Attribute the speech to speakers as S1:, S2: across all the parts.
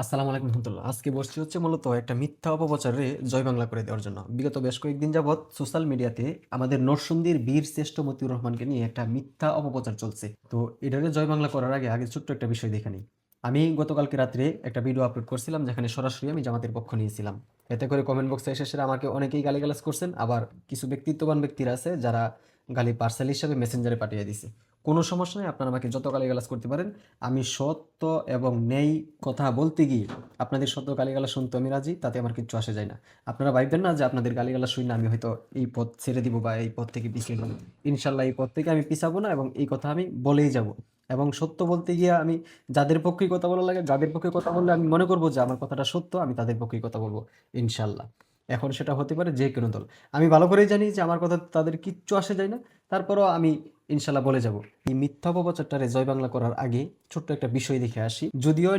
S1: আসসালামু আলাইকুম রহমতুল্লাহ। আজকে বসছি হচ্ছে মূলত একটা মিথ্যা অপপ্রচারে জয় বাংলা করে দেওয়ার জন্য। বিগত বেশ কয়েকদিন যাবৎ সোশ্যাল মিডিয়াতে আমাদের নরসিংদীর বীর শ্রেষ্ঠ মতিউর রহমানকে নিয়ে একটা মিথ্যা অপপ্রচার চলছে। তো এটারে জয় বাংলা করার আগে ছোট্ট একটা বিষয় দেখে নিই। আমি গতকালকে রাত্রে একটা ভিডিও আপলোড করছিলাম যেখানে সরাসরি আমি জামাতের পক্ষ নিয়েছিলাম। এতে করে কমেন্ট বক্সে এসে সেরা আমাকে অনেকেই গালিগালাজ করছেন, আবার কিছু ব্যক্তিত্ববান ব্যক্তিরা আছে যারা গালি পার্সেল হিসাবে মেসেঞ্জারে পাঠিয়ে দিছে। কোনো সমস্যা নেই, আপনারা আমাকে যত গালিগালাজ করতে পারেন। আমি সত্য এবং ন্যায় কথা বলতে গিয়ে আপনাদের সত্য গালিগালাজ শুনতে আমি রাজি, তাতে আমার কিচ্ছু আসে যায় না। আপনারা ভাববেন না যে আপনাদের গালিগালাজ শুনে আমি হয়তো এই পথ ছেড়ে দিব বা এই পথ থেকে পিছিয়ে যাবো। ইনশাল্লাহ এই পথ থেকে আমি পিছাবো না এবং এই কথা আমি বলেই যাব। এবং সত্য বলতে গিয়ে আমি যাদের পক্ষে কথা বলা লাগে, যাদের পক্ষে কথা বললে আমি মনে করবো যে আমার কথাটা সত্য, আমি তাদের পক্ষেই কথা বলবো ইনশাল্লাহ। এখন সেটা হতে পারে যে কোনো দল। আমি ভালো করেই জানি যে আমার কথা তাদের কিচ্ছু আসে যায় না, তারপরও আমি ইনশাল্লাহ বলে যাব। এই মিথ্যা অপপ্রচারটারে জয় বাংলা করার আগে ছোট্ট একটা বিষয় দেখে আসি। যদিও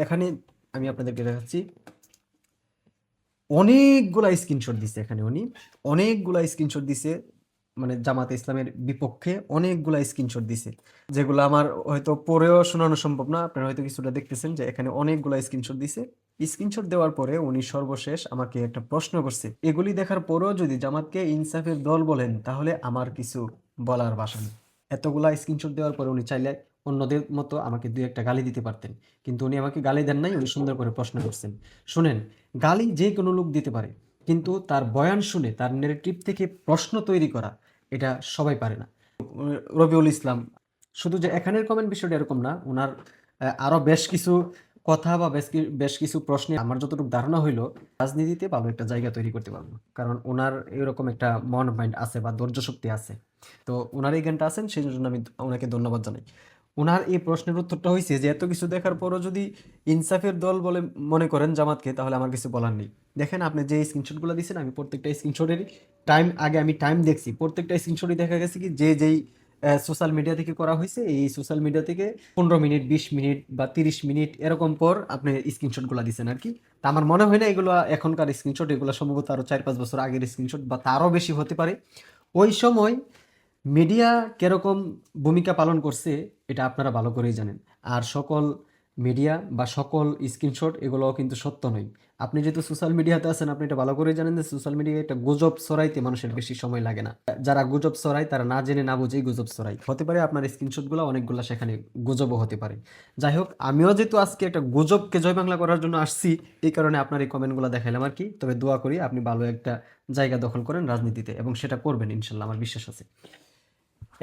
S1: এখানে আমি আপনাদেরকে দেখাচ্ছি, অনেকগুলা স্ক্রিনশট দিছে। এখানে অনেকগুলা স্ক্রিনশট দিছে, মানে জামাতে ইসলামের বিপক্ষে অনেকগুলা স্ক্রিনশট দিছে, যেগুলো আমার হয়তো পড়েও শোনানো সম্ভব না। আপনারা হয়তো কিছুটা দেখতেছেন যে এখানে অনেকগুলা স্ক্রিনশট দিছে। স্ক্রিনশট দেওয়ার পরে উনি সর্বশেষ আমাকে একটা প্রশ্ন করছে। এগুলি দেখার পরেও যদি জামাতকে ইনসাফের দল বলেন তাহলে আমার কিছু বলার ভাষা নেই। এতগুলা স্ক্রিনশট দেওয়ার পরে উনি চাইলে অন্যদের মতো আমাকে দুই একটা গালি দিতে পারতেন, কিন্তু উনি আমাকে গালি দেন নাই। উনি সুন্দর করে প্রশ্ন করছেন। শুনেন, গালি যে কোনো লোক দিতে পারে, কিন্তু তার বয়ান শুনে তার নেগেটিভ থেকে প্রশ্ন তৈরি করা এটা সবাই পারে না। রবিউল ইসলাম, শুধু যে এখানের কমেন্ট বিষয়টা এরকম না, ওনার আরো বেশ কিছু কথা বা বেশ কিছু প্রশ্নে আমার যতটুকু ধারণা হইলো রাজনীতিতে ভালো একটা জায়গা তৈরি করতে পারবো, কারণ ওনার এরকম একটা মন মাইন্ড আছে বা ধৈর্য শক্তি আছে। তো ওনার এই জ্ঞানটা আছেন, সেই জন্য আমি ওনাকে ধন্যবাদ জানাই। ওনার এই প্রশ্নের উত্তরটা হয়েছে যে এত কিছু দেখার পরও যদি ইনসাফের দল বলে মনে করেন জামাতকে, তাহলে আমার কিছু বলার নেই। দেখেন, আপনি যে স্ক্রিনশটগুলো দিচ্ছেন, আমি প্রত্যেকটা স্ক্রিনশটেরই টাইম দেখছি। প্রত্যেকটা স্ক্রিনশটই দেখা গেছে কি যেই সোশ্যাল মিডিয়া থেকে করা হয়েছে, এই সোশ্যাল মিডিয়া থেকে 15 মিনিট, 20 মিনিট বা 30 মিনিট এরকম পর আপনি স্ক্রিনশটগুলো দিচ্ছেন আর কি। তা আমার মনে হয় না এগুলো এখনকার স্ক্রিনশট, এগুলো সম্ভবত আরো 4-5 বছর আগের স্ক্রিনশট বা তারও বেশি হতে পারে। ওই সময় মিডিয়া কিরকম ভূমিকা পালন করছে এটা আপনারা ভালো করেই জানেন। আর সকল মিডিয়া বা সকল স্ক্রিনশট এগুলোও কিন্তু সত্য নয়। আপনি যেহেতু সোশ্যাল মিডিয়াতে আছেন, আপনি এটা ভালো করেই জানেন যে সোশ্যাল মিডিয়ায় একটা গুজব ছড়াইতে মানুষের বেশি সময় লাগে না। যারা গুজব ছড়ায় তারা না জেনে না বুঝেই গুজব ছড়ায়। হতে পারে আপনার স্ক্রিনশটগুলো অনেকগুলো সেখানে গুজবও হতে পারে। যাই হোক, আমিও যেহেতু আজকে একটা গুজবকে জয় বাংলা করার জন্য আসছি, এই কারণে আপনার এই কমেন্টগুলো দেখাইলাম আর কি। তবে দোয়া করি আপনি ভালো একটা জায়গা দখল করেন রাজনীতিতে, এবং সেটা করবেন ইনশাল্লাহ, আমার বিশ্বাস আছে।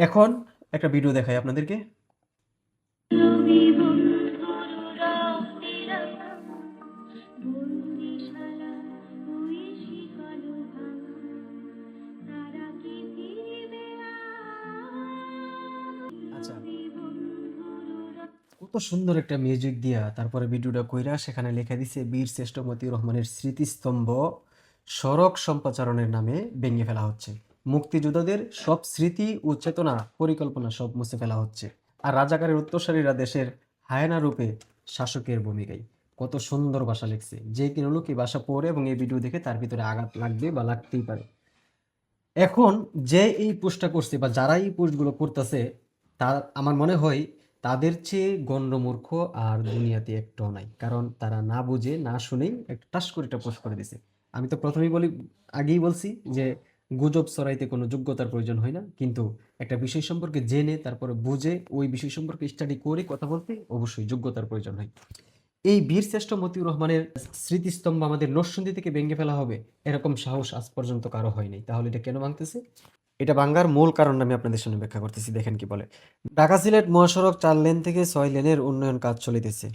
S1: এখন একটা ভিডিও দেখাই আপনাদেরকে। আচ্ছা, কত সুন্দর একটা মিউজিক দিয়া তারপরে ভিডিওটা কইরা সেখানে লেখা দিছে বীর শ্রেষ্ঠ মতিউর রহমানের স্মৃতিস্তম্ভ সড়ক সম্প্রচারণের নামে ভেঙে ফেলা হচ্ছে। মুক্তিযোদ্ধাদের সব স্মৃতি ও চেতনা পরিকল্পনা সব মুছে ফেলা হচ্ছে। আর রাজাকারের উত্তরসূরিরা দেশের হায়না রূপে শাসকের ভূমিকায়। কত সুন্দর ভাষা লিখছে। যে কোনো লোক এই ভাষা পড়ে এবং এই ভিডিও দেখে তার ভিতরে আঘাত লাগবে বা লাগতেই পারে। এখন যে এই পোস্টটা করছে বা যারা এই পোস্টগুলো করতেছে, তার আমার মনে হয় তাদের চেয়ে গণ্যমূর্খ আর দুনিয়াতে একটাও নাই। কারণ তারা না বুঝে না শুনেই একটা টাস করে একটা পোস্ট করে দিছে। আমি তো প্রথমেই আগেই বলছি যে গুজব ছড়াইতে কোনো যোগ্যতার প্রয়োজন হয় না, কিন্তু একটা বিষয় সম্পর্কে জেনে তারপরে বুঝে ওই বিষয় সম্পর্কে স্টাডি করে কথা বলতে অবশ্যই যোগ্যতার প্রয়োজন হয়। এই বীরশ্রেষ্ঠ মতিউর রহমানের স্মৃতিস্তম্ভ আমাদের নরসিংদী থেকে ভেঙে ফেলা হবে, এরকম সাহস আজ পর্যন্ত কারো হয়নি। তাহলে এটা কেন ভাঙতেছে? এটা ভাঙ্গার মূল কারণ আমি আপনাদের সামনে ব্যাখ্যা করতেছি। দেখেন কি বলে। ঢাকা সিলেট মহাসড়ক 4 লেন থেকে 6 লেনের উন্নয়ন কাজ চলিতেছে।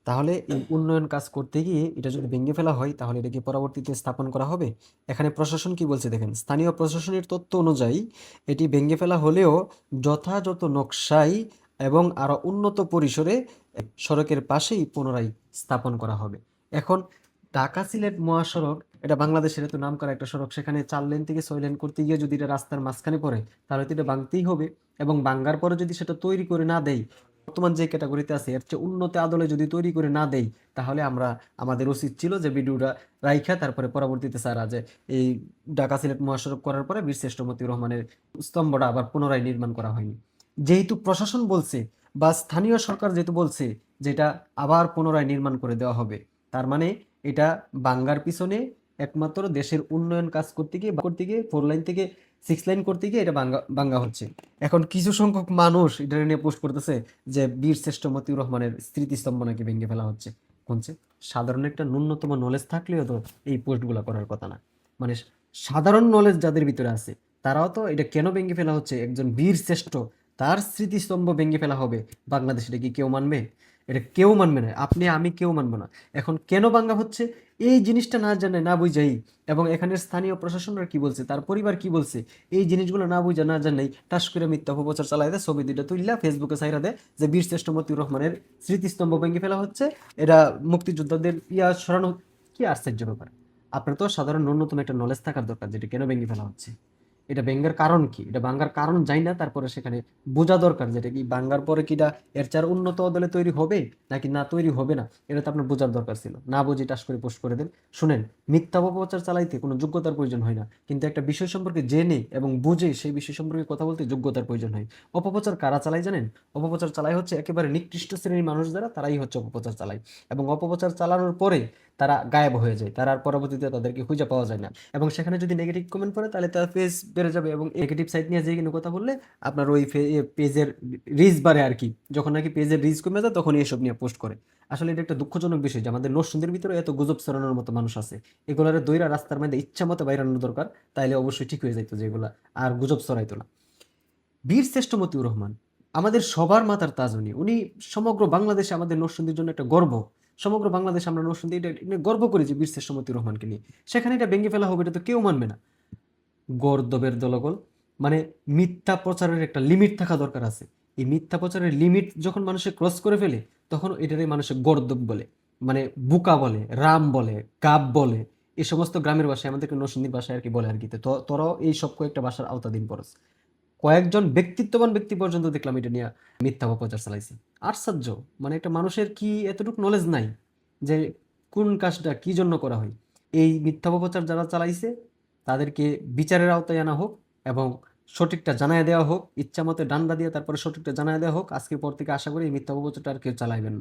S1: তাহলে এই উন্নয়ন কাজ করতে গিয়ে এটা যদি ভেঙে ফেলা হয়, তাহলে এটা কি পরবর্তীতে স্থাপন করা হবে? এখানে প্রশাসন কি বলছে দেখেন। স্থানীয় প্রশাসনের তথ্য অনুযায়ী এটি ভেঙে ফেলা হলেও যথাযথ নকশায় এবং আরো উন্নত পরিসরে সড়কের পাশেই পুনরায় স্থাপন করা হবে। এখন ঢাকা সিলেট মহাসড়ক, এটা বাংলাদেশের এত নামকরা একটা সড়ক, সেখানে 4 লেন থেকে 6 লেন করতে গিয়ে যদি এটা রাস্তার মাঝখানে পড়ে, তাহলে তো এটা ভাঙতেই হবে। এবং ভাঙ্গার পরে যদি সেটা তৈরি করে না দেয়, বর্তমান যে ক্যাটাগরিতে আছে এর চেয়ে উন্নত আদলে যদি তৈরি করে না দেয়, তাহলে আমাদের উচিত ছিল যে ভিডিওটা রাইখা তারপরে পরবর্তীতে সারা যে এই ঢাকা সিলেট মহাসড়ক করার পরে বীরশ্রেষ্ঠ মতিউর রহমানের স্তম্ভটা আবার পুনরায় নির্মাণ করা হয়নি। যেহেতু প্রশাসন বলছে বা স্থানীয় সরকার যেহেতু বলছে যেটা আবার পুনরায় নির্মাণ করে দেওয়া হবে, তার মানে এটা বাংলার পিছনে একমাত্র দেশের উন্নয়ন কাজ করতে গিয়ে 4 লাইন থেকে 6 লাইন করতে গিয়ে এটা বাঙ্গা হচ্ছে। এখন কিছু সংখ্যক মানুষ এটা নিয়ে পোস্ট করতেছে যে বীর শ্রেষ্ঠ মতিউর রহমানের স্মৃতিস্তম্ভ নাকি ভেঙে ফেলা হচ্ছে। কোনছে সাধারণ একটা ন্যূনতম নলেজ থাকলেও তো এই পোস্টগুলো করার কথা না। মানে সাধারণ নলেজ যাদের ভিতরে আছে তারাও তো এটা কেন ভেঙে ফেলা হচ্ছে, একজন বীর শ্রেষ্ঠ তার স্মৃতিস্তম্ভ ভেঙে ফেলা হবে বাংলাদেশে, এটা কি কেউ মানবে? এটা কেউ মানবে না, আপনি আমি কেউ মানবো না। এখন কেন ভাঙা হচ্ছে এই জিনিসটা না জানে না বুঝাই, এবং এখানের স্থানীয় প্রশাসনরা কি বলছে, তার পরিবার কি বলছে, এই জিনিসগুলো না বুঝা না জানাই টাস করে মিথ্যা অপপ্রচার চালাই দেয়, ছবি দুইটা তুললা ফেসবুকে ছাইরা দেয় যে বীর শ্রেষ্ঠ মতিউর রহমানের স্মৃতিস্তম্ভ ভেঙে ফেলা হচ্ছে, এটা মুক্তিযোদ্ধাদের সরানো। কি আশ্চর্য ব্যাপার! আপনার তো সাধারণ ন্যূনতম একটা নলেজ থাকার দরকার যেটা কেন ভেঙে ফেলা হচ্ছে, এটা ভেঙ্গার কারণ কি, এটা ভাঙ্গার কারণ যাই না, তারপরে সেখানে বোঝা দরকার যেটা কি ভাঙ্গার পরে কিটা এর চার উন্নত দলে তৈরি হবে নাকি না তৈরি হবে না, এটা তো আপনার বোঝার দরকার ছিল। না বুঝে টাস করে পোস্ট করে দেন। শুনেন, মিথ্যা অপপ্রচার চালাইতে কোনো যোগ্যতার প্রয়োজন হয় না, কিন্তু একটা বিষয় সম্পর্কে জেনে এবং বুঝে সেই বিষয় সম্পর্কে কথা বলতে যোগ্যতার প্রয়োজন হয়। অপপ্রচার কারা চালায় জানেন? অপপ্রচার চালায় হচ্ছে একেবারে নিকৃষ্ট শ্রেণীর মানুষ যারা, তারাই হচ্ছে অপপ্রচার চালায়। এবং অপপ্রচার চালানোর পরে তারা গায়েব হয়ে যায়, তারা আর পরবর্তীতে তাদেরকে খুঁজে পাওয়া যায় না। এবং সেখানে যদি নেগেটিভ কমেন্ট পড়ে তাহলে তার পেজ বেড়ে যাবে, এবং নেগেটিভ সাইড নিয়ে যে কোনো কথা বললে আপনার ওই পেজের রিচ বাড়ে আর কি। যখন নাকি পেজের রিচ কমে যায় তখনই এসব নিয়ে পোস্ট করে। আসলে এটা একটা দুঃখজনক বিষয় যে আমাদের নরসিংদীর ভিতরে এত গুজব ছড়ানোর মতো মানুষ আছে। এগুলার দইরা রাস্তার মধ্যে ইচ্ছা মতো বাইরানো দরকার, তাইলে অবশ্যই ঠিক হয়ে যাইতো যেগুলা আর গুজব ছড়াইতো না। বীর শ্রেষ্ঠ মতিউর রহমান আমাদের সবার মাথার তাজ, উনি সমগ্র বাংলাদেশে আমাদের নরসিংদীর জন্য একটা গর্ব। সমগ্র বাংলাদেশে আমরা নরসিংদী এটা নিয়ে গর্ব করি যে বীর শ্রেষ্ঠ মতিউর রহমানকে নিয়ে। সেখানে এটা ভেঙে ফেলা হবে, এটা তো কেউ মানবে না। গর্দবের দলগল, মানে মিথ্যা প্রচারের একটা লিমিট থাকা দরকার আছে। এই মিথ্যা প্রচারের লিমিট যখন মানুষে ক্রস করে ফেলে তখন এটারে মানুষে গর্দব বলে, মানে বুকা বলে, রাম বলে, গাব বলে। এই সমস্ত গ্রামের ভাষায় আমাদেরকে নরসিংদীর ভাষায় আর কি বলে আর কি। তো তোরাও এই সব কয়েকটা ভাষার আওতাধীন পড়স। কয়েকজন ব্যক্তিত্ববান ব্যক্তি পর্যন্ত দেখলাম এটা নিয়ে মিথ্যা অপপ্রচার চালাইছে। আশ্চর্য! মানে একটা মানুষের কি এতটুকু নলেজ নাই যে কোন কাজটা কি জন্য করা হয়? এই মিথ্যা অপপ্রচার যারা চালাইছে তাদেরকে বিচারের আওতায় আনা হোক, এবং সঠিকটা জানায় দেওয়া হোক, ইচ্ছা মতো ডান্ডা দিয়ে তারপরে সঠিকটা জানায় দেওয়া হোক। আজকের পর থেকে আশা করি এই মিথ্যা অপপ্রচারটা আর কেউ চালাইবেন না।